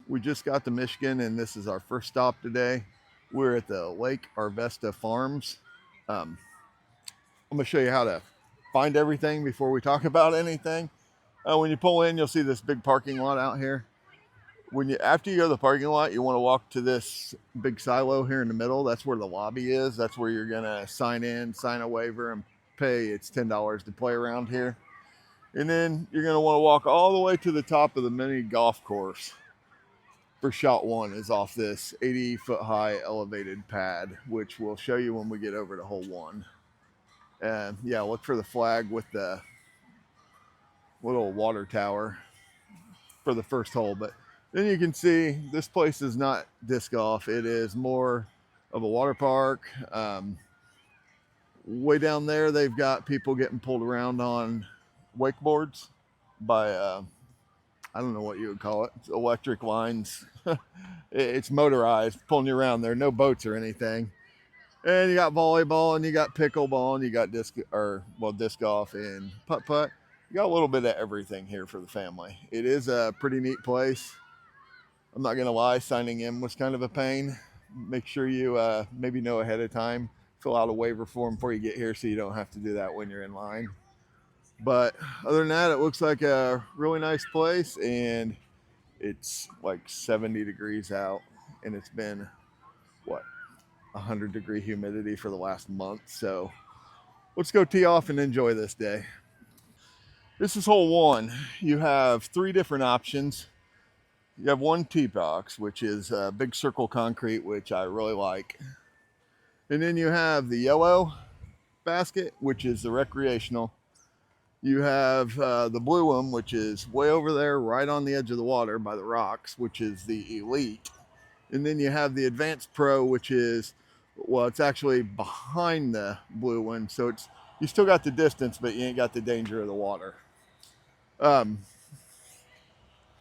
We just got to Michigan and this is our first stop today. We're at the Lake Arvesta Farms. I'm gonna show you how to find everything before we talk about anything. When you pull in, you'll see this big parking lot out here. After you go to the parking lot, you want to walk to this big silo here in the middle. That's where the lobby is. That's where you're gonna sign in, sign a waiver, and pay. It's $10 to play around here. And then you're gonna want to walk all the way to the top of the mini golf course. For shot one is off this 80-foot high elevated pad, which we'll show you when we get over to hole one. And yeah, look for the flag with the little water tower for the first hole. But then you can see this place is not disc golf. It is more of a water park. Way down there, they've got people getting pulled around on wakeboards by, I don't know what you would call it. It's electric lines. It's motorized, pulling you around. There are no boats or anything. And you got volleyball, and you got pickleball, and you got disc golf and putt-putt. You got a little bit of everything here for the family. It is a pretty neat place. I'm not gonna lie, signing in was kind of a pain. Make sure you maybe know ahead of time. Fill out a waiver form before you get here so you don't have to do that when you're in line. But other than that, it looks like a really nice place, and it's like 70 degrees out, and it's been, 100-degree humidity for the last month. So let's go tee off and enjoy this day. This is hole one. You have 3 different options. You have one tee box, which is a big circle concrete, which I really like. And then you have the yellow basket, which is the recreational. You have the blue one, which is way over there, right on the edge of the water by the rocks, which is the elite. And then you have the advanced pro, which is, it's actually behind the blue one. So you still got the distance, but you ain't got the danger of the water. I'm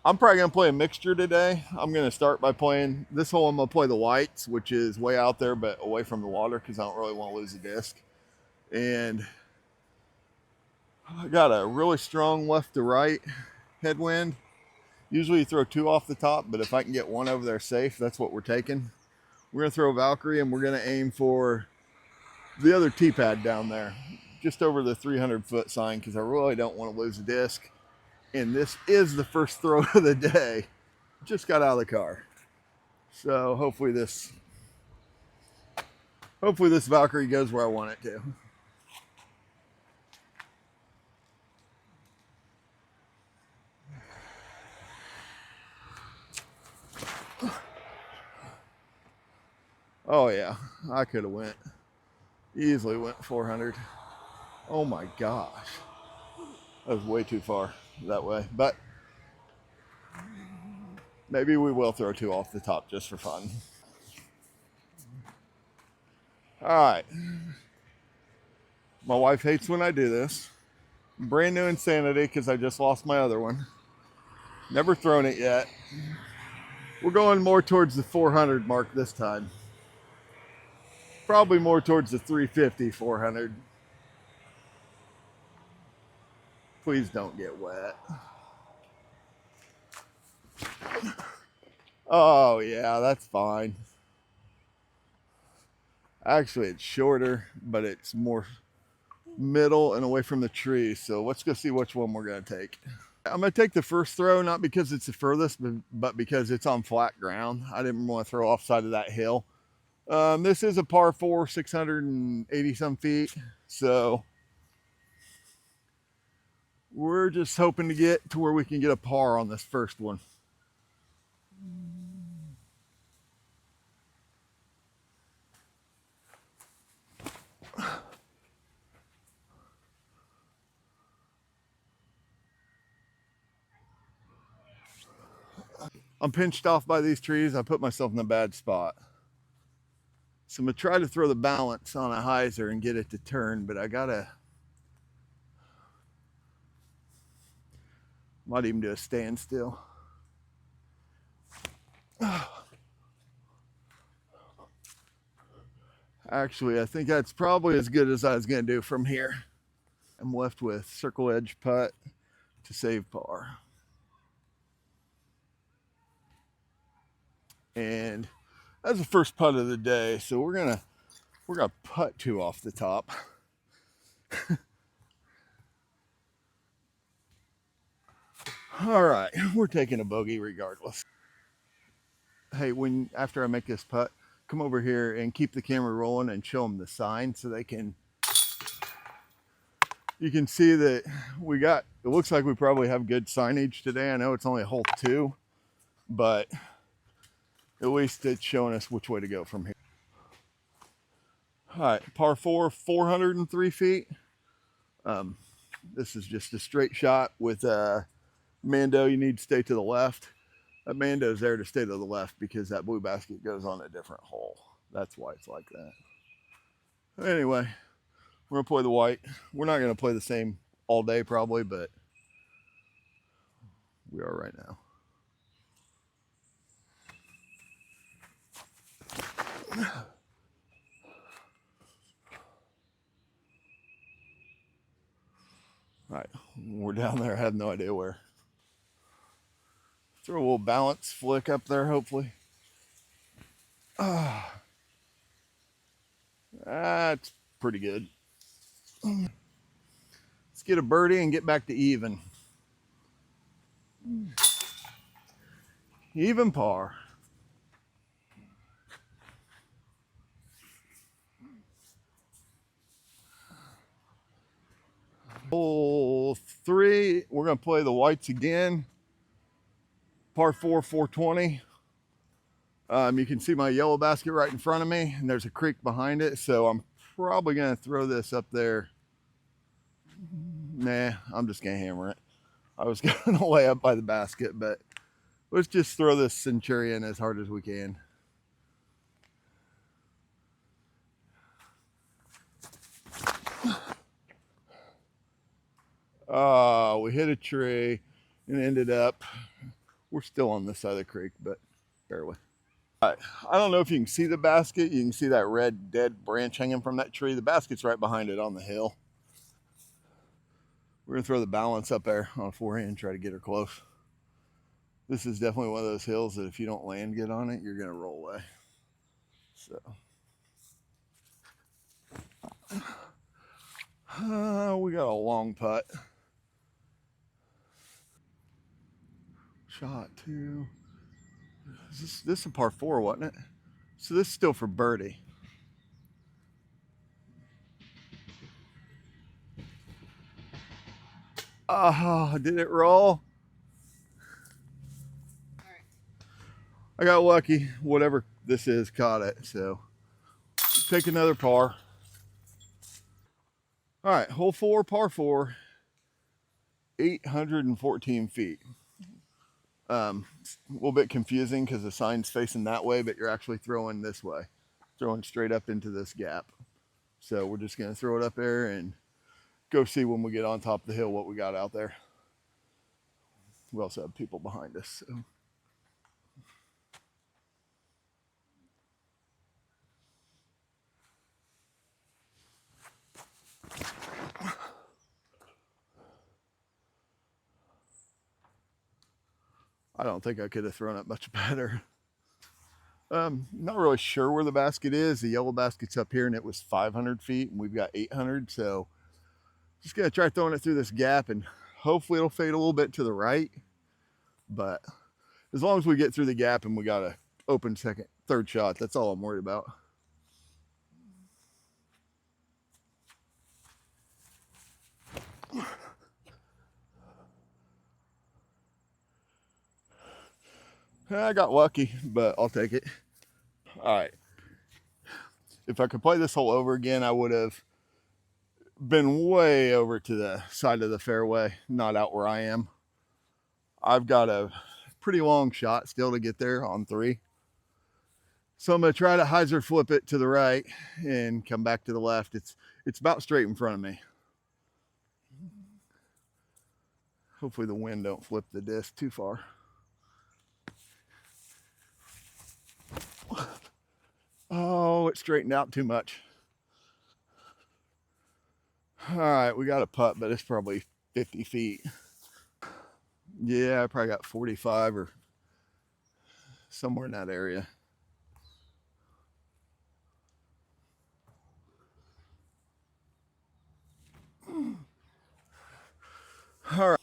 probably gonna play a mixture today. I'm gonna start by playing this hole. I'm gonna play the whites, which is way out there, but away from the water, because I don't really want to lose the disc. And I got a really strong left to right headwind. Usually you throw 2 off the top, but if I can get 1 over there safe, that's what we're taking. We're gonna throw Valkyrie, and we're gonna aim for the other tee pad down there, just over the 300-foot sign, because I really don't want to lose the disc. And this is the first throw of the day. Just got out of the car. So hopefully this Valkyrie goes where I want it to. Oh yeah, I could have easily went 400. Oh my gosh. That was way too far that way, but maybe we will throw 2 off the top just for fun. All right. My wife hates when I do this. Brand new insanity because I just lost my other one. Never thrown it yet. We're going more towards the 400 mark this time. Probably more towards the 350, 400. Please don't get wet. Oh yeah, that's fine. Actually, it's shorter, but it's more middle and away from the tree. So let's go see which one we're gonna take. I'm gonna take the first throw, not because it's the furthest, but because it's on flat ground. I didn't want to throw off side of that hill. This is a par 4, 680 some feet. So we're just hoping to get to where we can get a par on this first one. I'm pinched off by these trees. I put myself in a bad spot. So I'm gonna try to throw the balance on a hyzer and get it to turn, but I might even do a standstill. Actually, I think that's probably as good as I was gonna do from here. I'm left with circle edge putt to save par. And that's the first putt of the day. So we're gonna putt 2 off the top. All right, we're taking a bogey regardless. Hey, after I make this putt, come over here and keep the camera rolling and show them the sign so they can. You can see that it looks like we probably have good signage today. I know it's only hole 2, but at least it's showing us which way to go from here. All right, par 4, 403 feet. This is just a straight shot with Mando. You need to stay to the left. Mando's there to stay to the left because that blue basket goes on a different hole. That's why it's like that. Anyway, we're gonna play the white. We're not gonna play the same all day probably, but we are right now. All right, we're down there. I have no idea where. Throw a little balance flick up there, hopefully. That's pretty good. Let's get a birdie and get back to even. Even par. Hole 3, we're going to play the whites again. Par 4, 420. You can see my yellow basket right in front of me, and there's a creek behind it, so I'm probably going to throw this up there. Nah, I'm just going to hammer it. I was going to lay up by the basket, but let's just throw this Centurion as hard as we can. We hit a tree and ended up, we're still on this side of the creek, but barely. I don't know if you can see the basket. You can see that red dead branch hanging from that tree. The basket's right behind it on the hill. We're gonna throw the balance up there on a forehand and try to get her close. This is definitely one of those hills that if you don't land good on it, you're gonna roll away. So we got a long putt. Shot 2. This is a par 4, wasn't it? So this is still for birdie. Did it roll? I got lucky. Whatever this is caught it. So take another par. All right, hole 4, par 4, 814 feet. A little bit confusing because the sign's facing that way, but you're actually throwing this way, throwing straight up into this gap. So we're just gonna throw it up there and go see when we get on top of the hill what we got out there. We also have people behind us. So. I don't think I could have thrown it much better. Not really sure where the basket is. The yellow basket's up here and it was 500 feet and we've got 800. So just gonna try throwing it through this gap and hopefully it'll fade a little bit to the right. But as long as we get through the gap and we got an open third shot, that's all I'm worried about. I got lucky, but I'll take it. All right. If I could play this hole over again, I would have been way over to the side of the fairway, not out where I am. I've got a pretty long shot still to get there on 3. So I'm going to try to hyzer flip it to the right and come back to the left. It's about straight in front of me. Hopefully the wind don't flip the disc too far. Oh, it straightened out too much. All right, we got a putt, but it's probably 50 feet. Yeah, I probably got 45 or somewhere in that area. All right.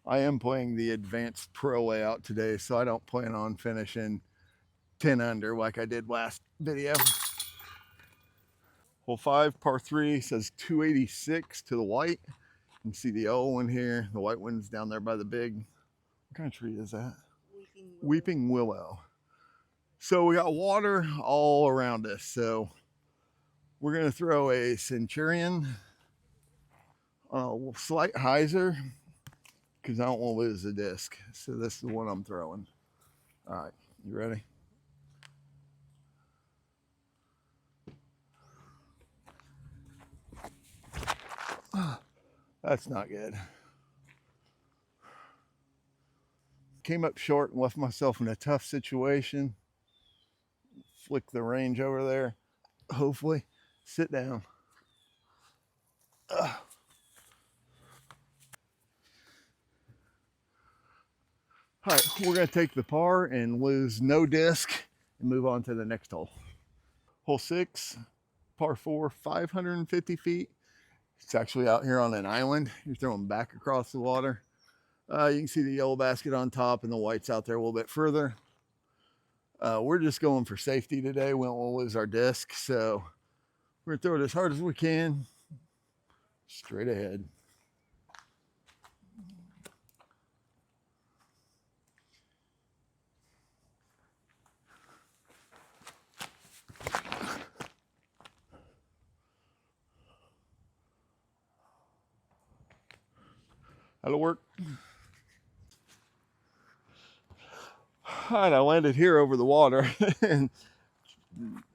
I am playing the advanced pro layout today, so I don't plan on finishing 10 under like I did last video. Hole 5, par 3, says 286 to the white. You can see the yellow one here. The white one's down there by the big, what kind of tree is that? Weeping willow. So we got water all around us. So we're going to throw a Centurion on a slight hyzer because I don't want to lose the disc. So this is the one I'm throwing. All right, you ready? That's not good. Came up short and left myself in a tough situation. Flick the range over there. Hopefully, sit down. All right, we're going to take the par and lose no disc and move on to the next hole. Hole 6, par 4, 550 feet. It's actually out here on an island. You're throwing back across the water. You can see the yellow basket on top and the white's out there a little bit further. We're just going for safety today. We don't want to lose our disc, so we're going to throw it as hard as we can, straight ahead. That'll work. All right, I landed here over the water, and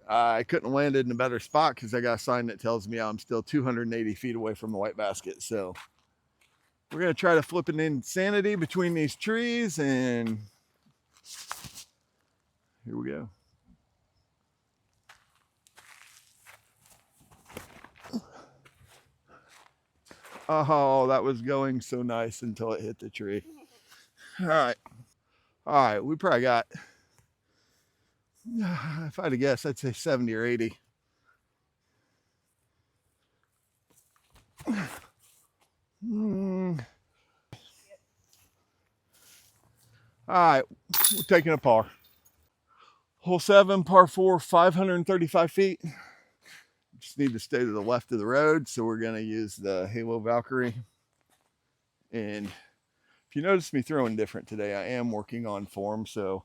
I couldn't have landed in a better spot because I got a sign that tells me I'm still 280 feet away from the white basket. So we're going to try to flip an insanity between these trees, and here we go. Oh, that was going so nice until it hit the tree. All right. All right, we probably got, if I had to guess, I'd say 70 or 80. All right, we're taking a par. Hole 7, par 4, 535 feet. Just need to stay to the left of the road, so we're going to use the Halo Valkyrie. And if you notice me throwing different today, I am working on form, so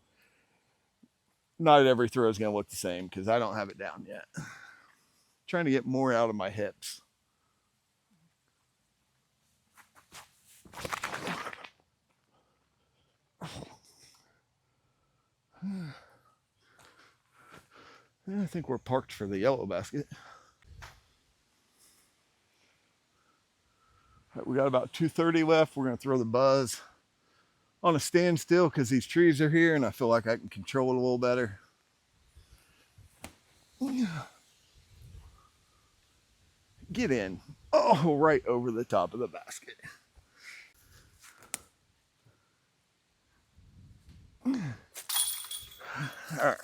not every throw is going to look the same because I don't have it down yet. Trying to get more out of my hips. I think we're parked for the yellow basket. Right, we got about 230 left. We're going to throw the buzz on a standstill because these trees are here and I feel like I can control it a little better. Get in. Oh, right over the top of the basket. All right.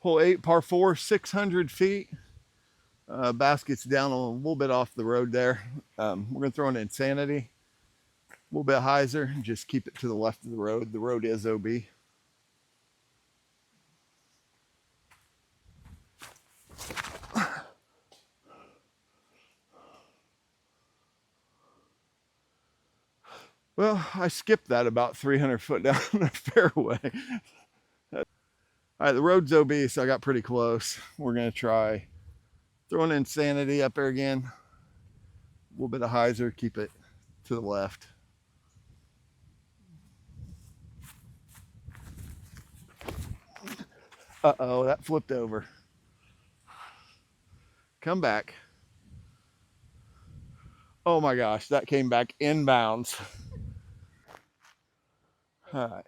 Hole 8, par 4, 600 feet. Basket's down a little bit off the road there. We're going to throw an insanity. A little bit hyzer. Just keep it to the left of the road. The road is OB. Well, I skipped that about 300 foot down the fairway. All right, the road's OB, so I got pretty close. We're going to try throwing insanity up there again. A little bit of hyzer, keep it to the left. Uh-oh, that flipped over. Come back. Oh my gosh, that came back inbounds. All right.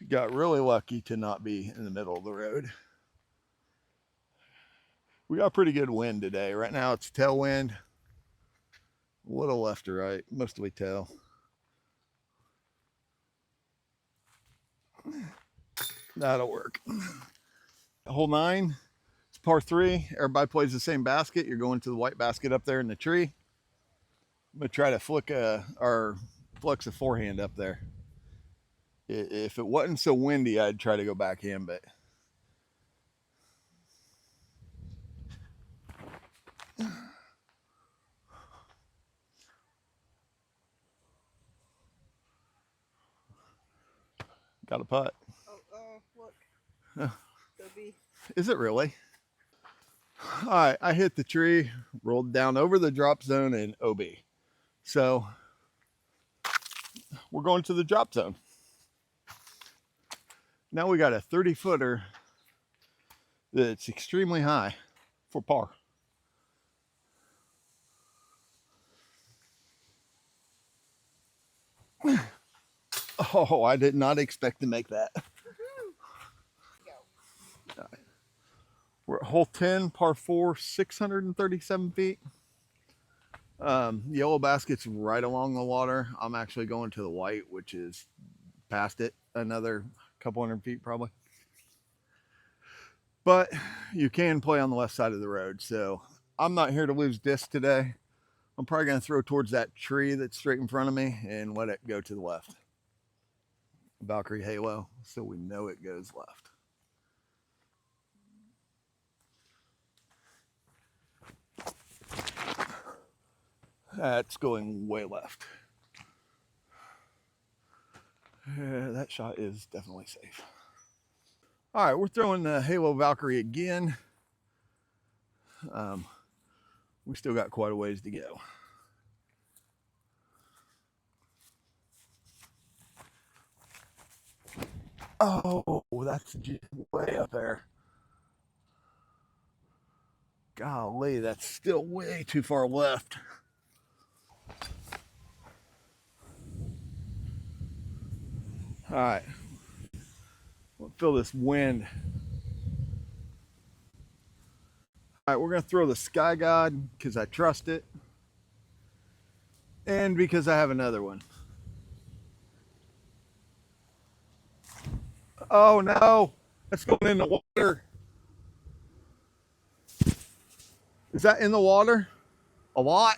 Got really lucky to not be in the middle of the road. We got pretty good wind today. Right now it's tailwind. A little left or right, mostly tail. That'll work. Hole 9, it's par 3. Everybody plays the same basket. You're going to the white basket up there in the tree. I'm gonna try to flex a forehand up there. If it wasn't so windy, I'd try to go backhand, but got a putt. Oh, look. Is it really? All right, I hit the tree, rolled down over the drop zone, and OB. So we're going to the drop zone. Now we got a 30-footer that's extremely high for par. Oh, I did not expect to make that. We're at hole 10, par 4, 637 feet. Yellow basket's right along the water. I'm actually going to the white, which is past it, another couple hundred feet probably. But you can play on the left side of the road. So I'm not here to lose disc today. I'm probably going to throw towards that tree that's straight in front of me and let it go to the left. Valkyrie halo, so we know it goes left. That's going way left. That shot is definitely safe. All right, we're throwing the Halo Valkyrie again. We still got quite a ways to go. Oh, that's way up there. Golly, that's still way too far left. All right, we'll feel this wind. All right, we're gonna throw the Sky God because I trust it, and because I have another one. Oh no, that's going in the water. Is that in the water? A lot?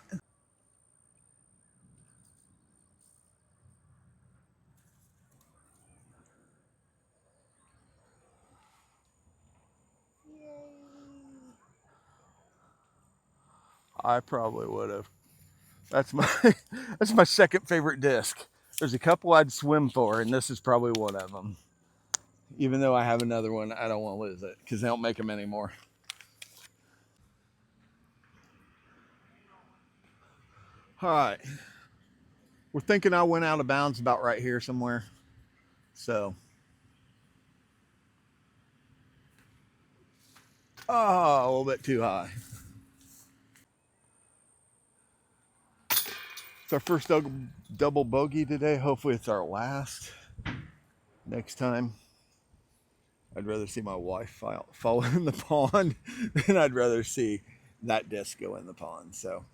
I probably would have. That's my that's my second favorite disc. There's a couple I'd swim for, and this is probably one of them. Even though I have another one, I don't want to lose it because they don't make them anymore. All right. We're thinking I went out of bounds about right here somewhere. So, oh, a little bit too high. It's our first double bogey today. Hopefully it's our last. Next time, I'd rather see my wife fall in the pond than I'd rather see that disc go in the pond. So,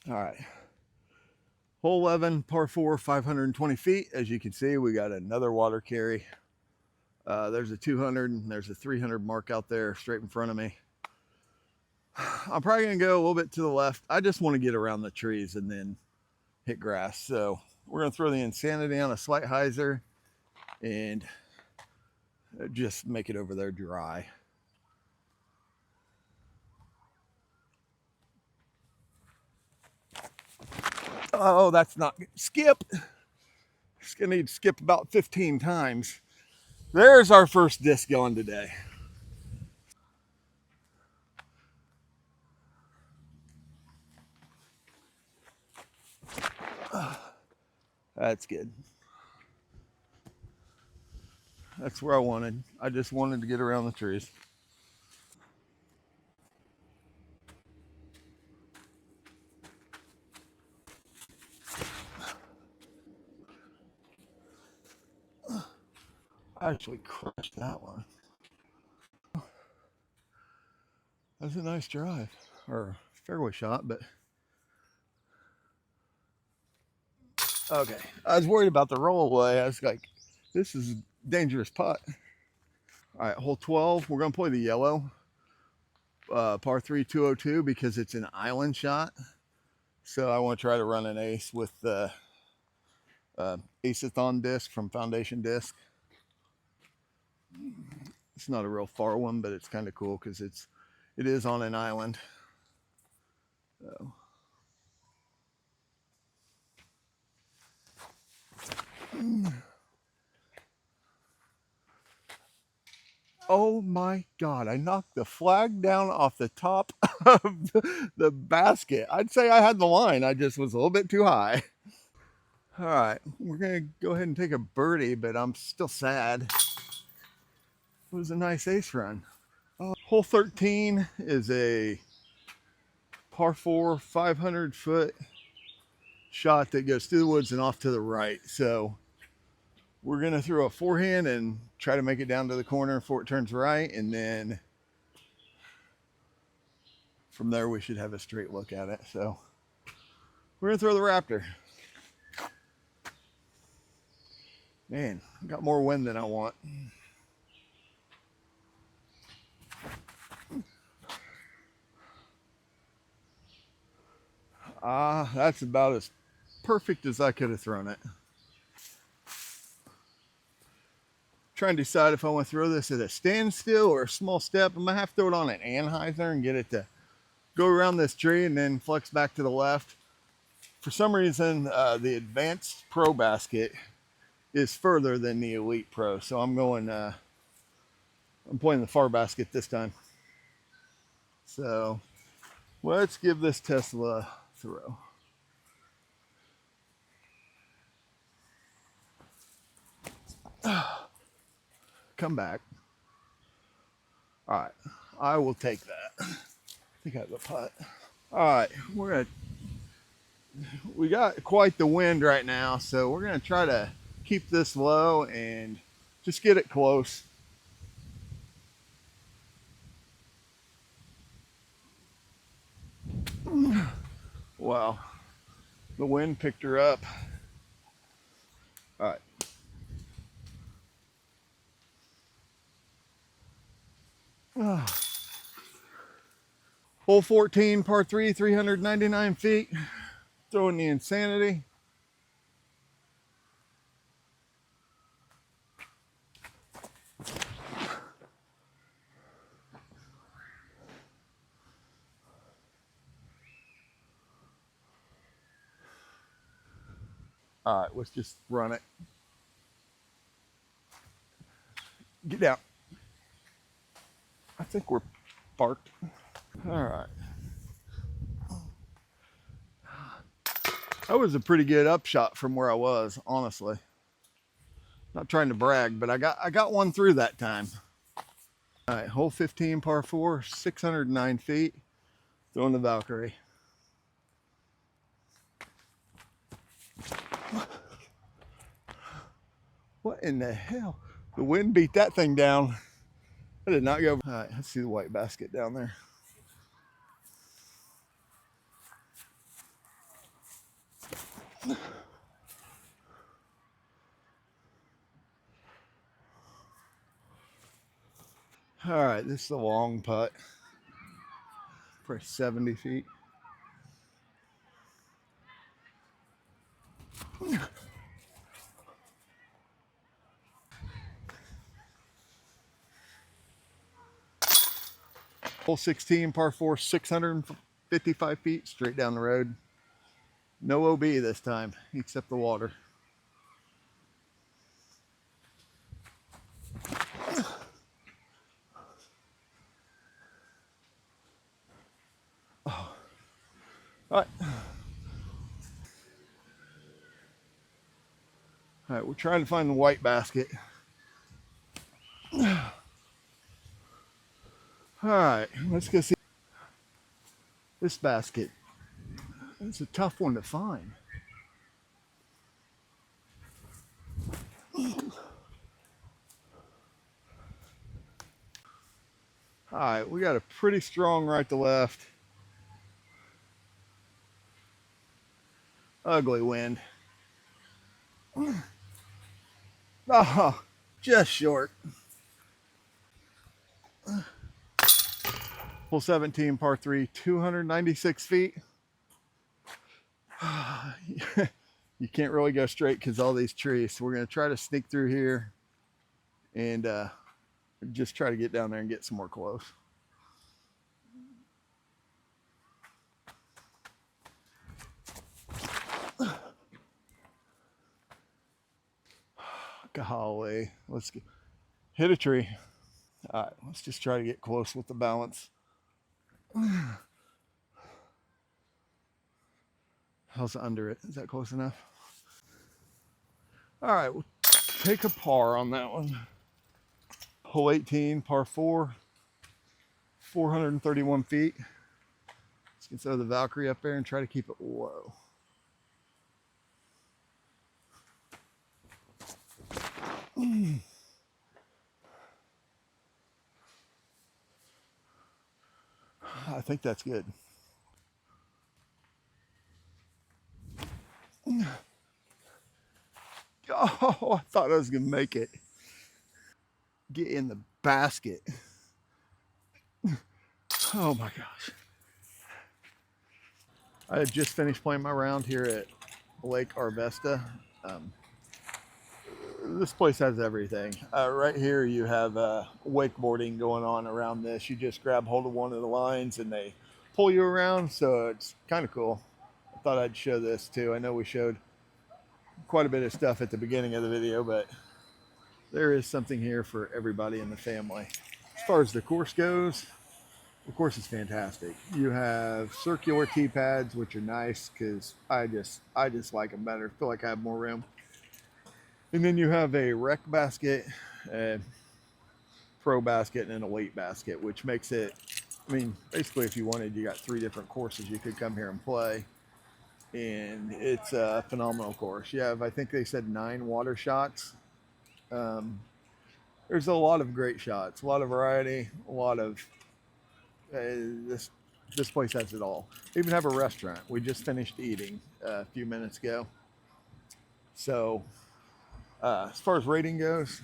all right. Hole 11, par 4, 520 feet. As you can see, we got another water carry. There's a 200 and there's a 300 mark out there straight in front of me. I'm probably going to go a little bit to the left. I just want to get around the trees and then hit grass. So we're going to throw the Insanity on a slight hyzer and just make it over there dry. Oh, that's not good. Skip. It's going to need to skip about 15 times. There's our first disc going today. That's good. That's where I wanted. I just wanted to get around the trees. I actually crushed that one. That's a nice drive or fairway shot, but Okay, I was worried about the rollaway. I was like, this is a dangerous putt. All right, hole 12, we're gonna play the yellow, par 3 202 because it's an island shot. So I want to try to run an ace with the Aceathon disc from Foundation Disc. It's not a real far one, but it's kind of cool because it is on an island. So. Oh my God, I knocked the flag down off the top of the basket. I'd say I had the line, I just was a little bit too high. All right, we're gonna go ahead and take a birdie, but I'm still sad. It was a nice ace run. Hole 13 is a par 4, 500-foot shot that goes through the woods and off to the right. So we're gonna throw a forehand and try to make it down to the corner before it turns right, and then from there we should have a straight look at it. So we're gonna throw the Raptor. Man, I got more wind than I want. That's about as perfect as I could have thrown it. Trying to decide if I want to throw this at a standstill or a small step. I'm gonna have to throw it on an Anheuser and get it to go around this tree and then flex back to the left. For some reason, the Advanced Pro basket is further than the Elite Pro, so I'm going. I'm playing the far basket this time. So let's give this Tesla a throw. Come back. All right, I will take that. I think I have a putt. All right, we got quite the wind right now, so we're gonna try to keep this low and just get it close. Wow, the wind picked her up. All right. Hole 14, par 3, 399 feet. Throwing the Insanity. All right, let's just run it. Get down. I think we're parked. All right. That was a pretty good upshot from where I was, honestly. Not trying to brag, but I got one through that time. All right, hole 15, par 4, 609 feet. Throwing the Valkyrie. What in the hell? The wind beat that thing down. I did not go. All right, let's see the white basket down there. All right, this is a long putt. For 70 feet. Hole 16, par 4, 655 feet, straight down the road. No OB this time, except the water. Oh. All right. All right, we're trying to find the white basket. All right, let's go see this basket. It's a tough one to find. All right, we got a pretty strong right to left. Ugly wind. Oh, just short. Hole 17, par 3, 296 feet. You can't really go straight because all these trees. So we're going to try to sneak through here and just try to get down there and get some more close. Golly, let's hit a tree. All right, let's just try to get close with the balance. How's under it? Is that close enough? All right, we'll take a par on that one. Hole 18, par 4, 431 feet. Let's throw the Valkyrie up there and try to keep it low. I think that's good. Oh, I thought I was going to make it. Get in the basket. Oh my gosh. I had just finished playing my round here at Lake Arvesta. This place has everything. Right here you have wakeboarding going on around this. You just grab hold of one of the lines and they pull you around, so it's kind of cool. I thought I'd show this too. I know we showed quite a bit of stuff at the beginning of the video, but there is something here for everybody in the family. As far as the course goes, the course is fantastic. You have circular tee pads, which are nice because I just like them better. Feel like I have more room. And then you have a rec basket, a pro basket, and an elite basket, which makes it, I mean, basically if you wanted, you got 3 different courses you could come here and play. And it's a phenomenal course. You have, I think they said 9 water shots. There's a lot of great shots, a lot of variety, a lot of, this place has it all. They even have a restaurant. We just finished eating a few minutes ago. So as far as rating goes,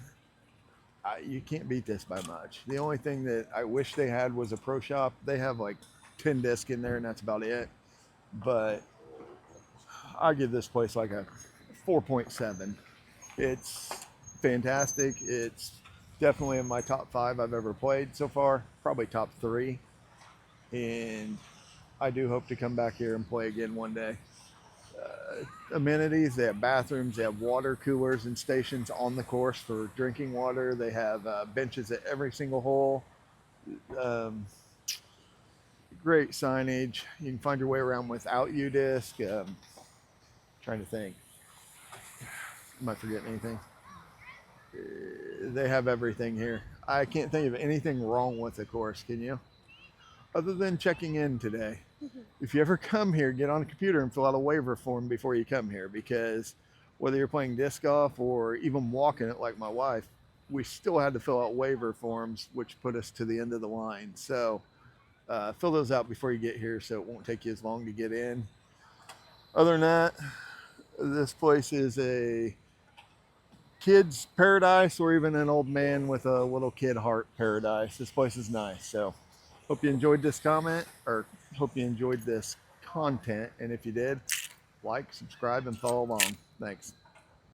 you can't beat this by much. The only thing that I wish they had was a pro shop. They have like 10 discs in there and that's about it. But I give this place like a 4.7. It's fantastic. It's definitely in my top 5 I've ever played so far, probably top 3. And I do hope to come back here and play again one day. Amenities, they have bathrooms, they have water coolers and stations on the course for drinking water. They have benches at every single hole. Great signage. You can find your way around without U-disc. Trying to think. Am I forgetting anything? They have everything here. I can't think of anything wrong with the course, can you? Other than checking in today. If you ever come here, get on a computer and fill out a waiver form before you come here, because whether you're playing disc golf or even walking it like my wife, we still had to fill out waiver forms, which put us to the end of the line. So fill those out before you get here so it won't take you as long to get in. Other than that, this place is a kid's paradise, or even an old man with a little kid heart paradise. This place is nice. So hope you enjoyed this comment, or hope you enjoyed this content. And if you did, like, subscribe, and follow along. Thanks.